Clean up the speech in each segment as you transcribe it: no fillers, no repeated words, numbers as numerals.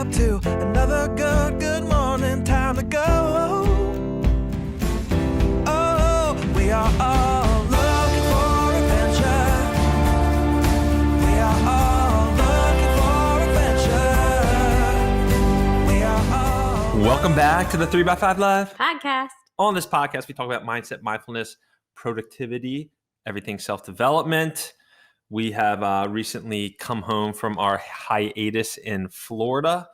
up to another good morning. Time to go. Oh, we are all looking for adventure. We are all looking for adventure. We are all. Welcome back to the 3x5 Live podcast. On this podcast, we talk about mindset, mindfulness, productivity, everything self-development. We have recently come home from our hiatus in Florida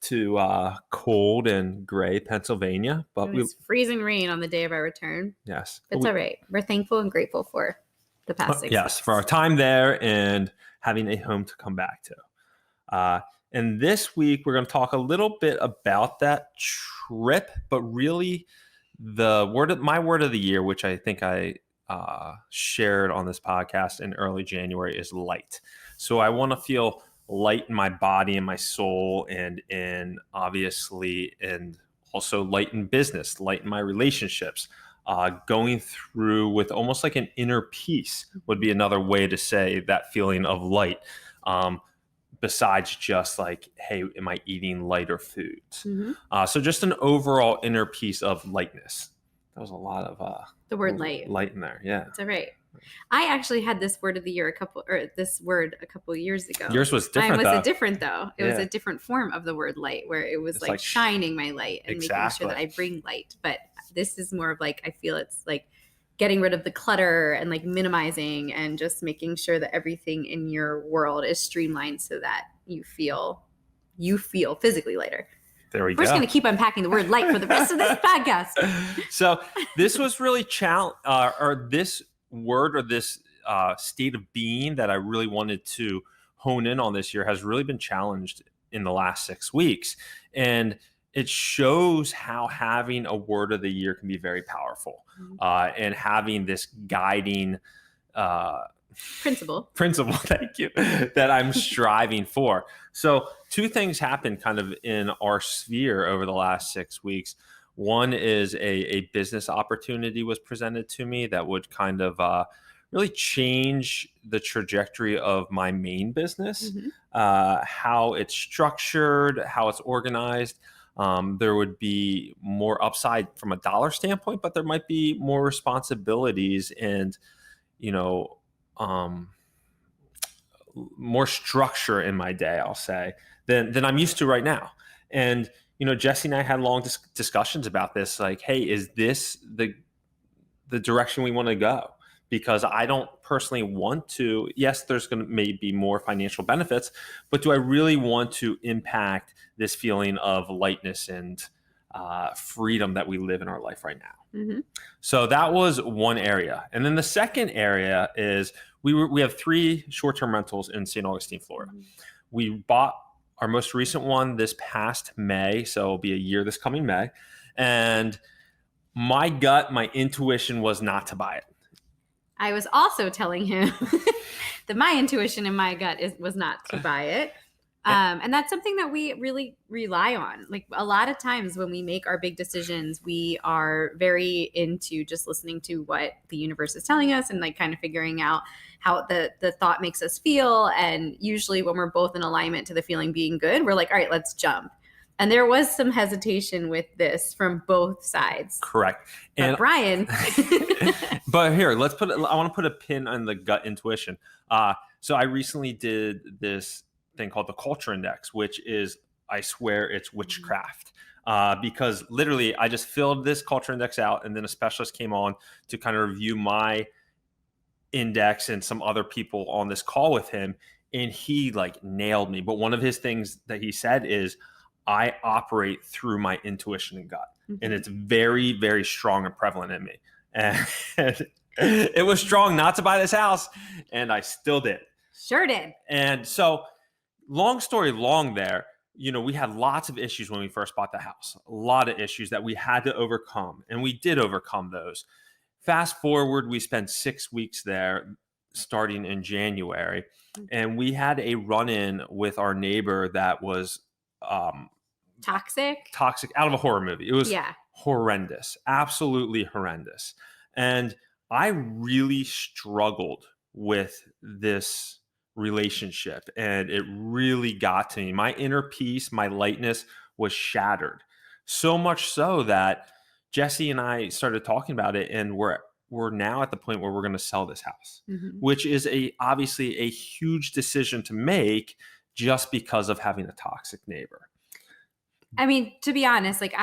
to cold and gray Pennsylvania. But It was freezing rain on the day of our return. Yes. It's all right. We're thankful and grateful for the past 6 Yes, months. for our time there and having a home to come back to. And this week, we're going to talk a little bit about that trip, but really my word of the year, which I think I shared on this podcast in early January, is light. So I want to feel light in my body and my soul, and also light in business, light in my relationships. Going through with almost like an inner peace would be another way to say that feeling of light. Besides just like, hey, am I eating lighter foods? Mm-hmm. So just an overall inner peace of lightness. That was a lot of the word light in there. Yeah, it's all right. I actually had this word of the year a couple of years ago. Yours was different. Mine was different though. It was a different form of the word light, where it was like shining my light and making sure that I bring light. But this is more of like, I feel it's like getting rid of the clutter and like minimizing and just making sure that everything in your world is streamlined so that you feel physically lighter. There we go. We're just going to keep unpacking the word light for the rest of this podcast. So this was really this word or this state of being that I really wanted to hone in on this year has really been challenged in the last 6 weeks. And it shows how having a word of the year can be very powerful, and having this guiding principle, thank you, that I'm striving for. So 2 things happened kind of in our sphere over the last 6 weeks. One is a business opportunity was presented to me that would kind of really change the trajectory of my main business, how it's structured, how it's organized. There would be more upside from a dollar standpoint, but there might be more responsibilities and, more structure in my day, I'll say, than I'm used to right now. And, Jessie and I had long discussions about this, like, hey, is this the direction we want to go? Because I don't personally want to, yes, there's going to maybe more financial benefits, but do I really want to impact this feeling of lightness and freedom that we live in our life right now? Mm-hmm. So that was one area. And then the second area is we have 3 short-term rentals in St. Augustine, Florida. Mm-hmm. We bought our most recent one this past May, so it'll be a year this coming May. And my intuition was not to buy it. I was also telling him that my intuition and my gut was not to buy it. And that's something that we really rely on. Like a lot of times when we make our big decisions, we are very into just listening to what the universe is telling us and like kind of figuring out how the thought makes us feel. And usually when we're both in alignment to the feeling being good, we're like, all right, let's jump. And there was some hesitation with this from both sides. Correct. And Bryan. But here, I want to put a pin on the gut intuition. So I recently did this thing called the Culture Index, which is, I swear it's witchcraft. Because literally I just filled this Culture Index out, and then a specialist came on to kind of review my index and some other people on this call with him. And he like nailed me. But one of his things that he said is, I operate through my intuition and gut. And it's very, very strong and prevalent in me. And it was strong not to buy this house. And I still did. Sure did. And so long story long there, we had lots of issues when we first bought the house. A lot of issues that we had to overcome. And we did overcome those. Fast forward, we spent 6 weeks there starting in January. And we had a run-in with our neighbor that was toxic out of a horror movie. It was horrendous, absolutely horrendous. And I really struggled with this relationship, and it really got to me. My inner peace, my lightness was shattered. So much so that Jesse and I started talking about it, and we're now at the point where we're going to sell this house, Mhm. which is obviously a huge decision to make just because of having a toxic neighbor. I mean, to be honest, like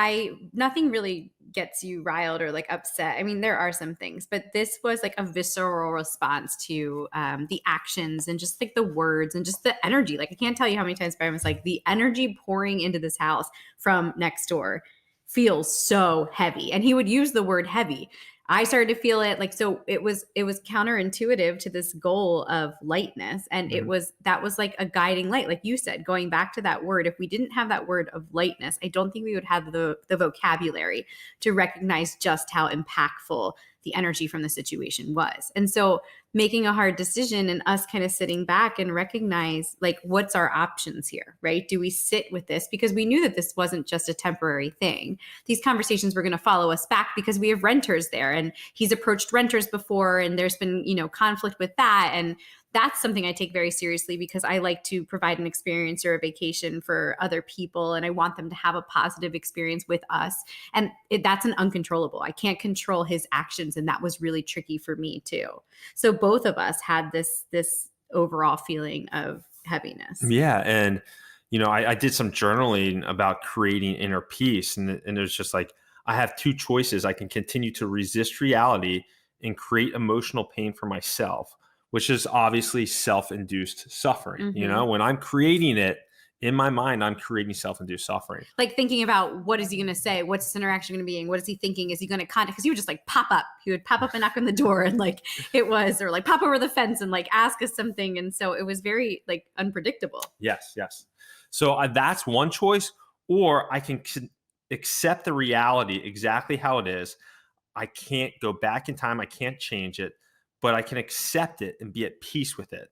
nothing really gets you riled or like upset. I mean, there are some things, but this was like a visceral response to the actions and just like the words and just the energy. Like I can't tell you how many times Brian was like, the energy pouring into this house from next door feels so heavy, and he would use the word heavy. I started to feel it like, so it was counterintuitive to this goal of lightness. And that was like a guiding light. Like you said, going back to that word, if we didn't have that word of lightness, I don't think we would have the vocabulary to recognize just how impactful the energy from the situation was. And so making a hard decision and us kind of sitting back and recognize like, what's our options here, right? Do we sit with this? Because we knew that this wasn't just a temporary thing. These conversations were going to follow us back because we have renters there, and he's approached renters before, and there's been, conflict with that. And that's something I take very seriously because I like to provide an experience or a vacation for other people, and I want them to have a positive experience with us. And that's an uncontrollable. I can't control his actions, and that was really tricky for me too. So both of us had this overall feeling of heaviness. Yeah, and I did some journaling about creating inner peace, and there's just like, I have two choices. I can continue to resist reality and create emotional pain for myself, which is obviously self-induced suffering. Mm-hmm. When I'm creating it in my mind, I'm creating self-induced suffering. Like thinking about what is he going to say? What's this interaction going to be? And what is he thinking? Is he going to contact? Because he would just like pop up. He would pop up and knock on the door and like or like pop over the fence and like ask us something. And so it was very like unpredictable. Yes. So that's one choice, or I can accept the reality exactly how it is. I can't go back in time. I can't change it, but I can accept it and be at peace with it,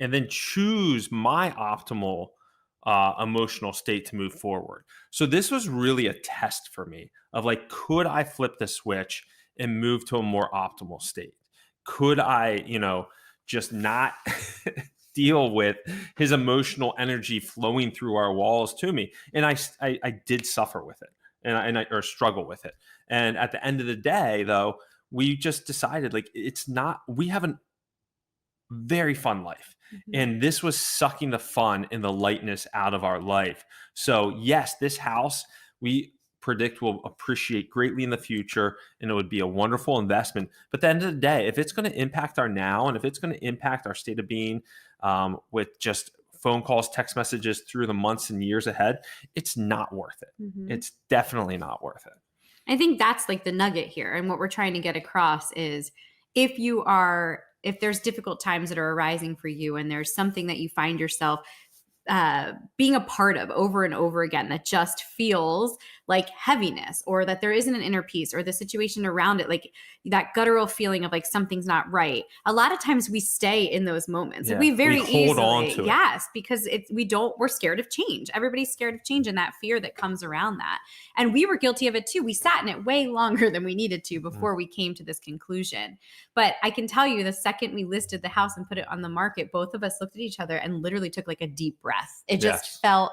and then choose my optimal emotional state to move forward. So this was really a test for me of like, could I flip the switch and move to a more optimal state? Could I, just not deal with his emotional energy flowing through our walls to me? And I did suffer with it, and I struggle with it. And at the end of the day, though, we just decided like, we have a very fun life. Mm-hmm. And this was sucking the fun and the lightness out of our life. So yes, this house we predict will appreciate greatly in the future, and it would be a wonderful investment. But at the end of the day, if it's going to impact our now, and if it's going to impact our state of being with just phone calls, text messages through the months and years ahead, it's not worth it. Mm-hmm. It's definitely not worth it. I think that's like the nugget here. And what we're trying to get across is if there's difficult times that are arising for you, and there's something that you find yourself being a part of over and over again that just feels like heaviness, or that there isn't an inner peace, or the situation around it, like that guttural feeling of like something's not right. A lot of times we stay in those moments. Yeah. We very hold on to it. Yes, because we're scared of change. Everybody's scared of change, and that fear that comes around that. And we were guilty of it too. We sat in it way longer than we needed to before we came to this conclusion. But I can tell you, the second we listed the house and put it on the market, both of us looked at each other and literally took like a deep breath. It just felt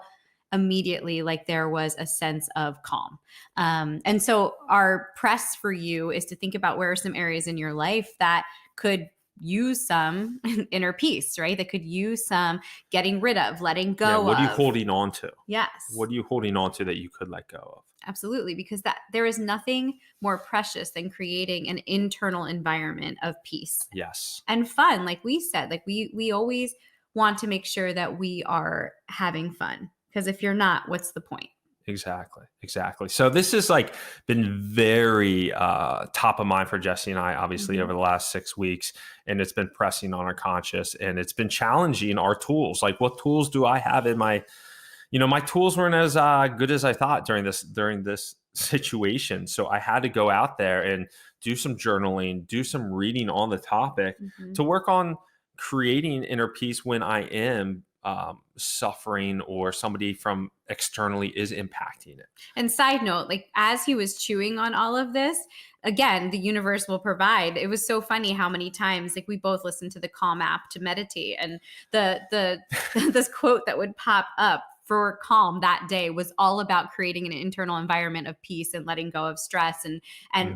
immediately like there was a sense of calm. And so our press for you is to think about where are some areas in your life that could use some inner peace, right? That could use some getting rid of, letting go of. What are you holding on to? Yes. What are you holding on to that you could let go of? Absolutely. Because there is nothing more precious than creating an internal environment of peace. Yes. And fun. Like we said, like we always want to make sure that we are having fun. Because if you're not, what's the point? Exactly. So this has like been very top of mind for Jesse and I, obviously, over the last 6 weeks, and it's been pressing on our conscious, and it's been challenging our tools. Like, what tools do I have in my, my tools weren't as good as I thought during this situation. So I had to go out there and do some journaling, do some reading on the topic to work on creating inner peace when I am suffering or somebody from externally is impacting it. And side note, like as he was chewing on all of this, again, the universe will provide. It was so funny how many times, like we both listened to the Calm app to meditate, and the this quote that would pop up for Calm that day was all about creating an internal environment of peace and letting go of stress and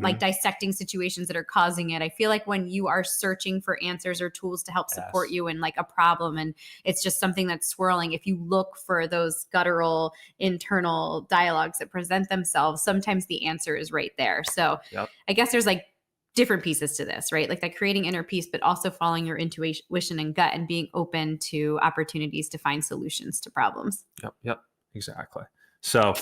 like dissecting situations that are causing it. I feel like when you are searching for answers or tools to help support you in like a problem, and it's just something that's swirling, if you look for those guttural internal dialogues that present themselves, sometimes the answer is right there. So I guess there's like different pieces to this, right? Like that creating inner peace, but also following your intuition and gut and being open to opportunities to find solutions to problems. Yep, exactly. So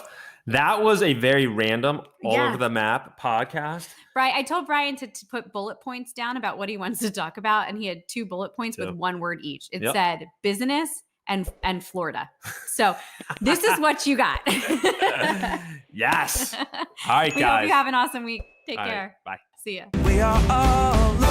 that was a very random, all over the map podcast. Right. I told Bryan to put bullet points down about what he wants to talk about, and he had 2 bullet points with 1 word each. It said business and Florida. So this is what you got. Yes. All right, we guys. hope you have an awesome week. Take care. Right, bye. See ya. We are all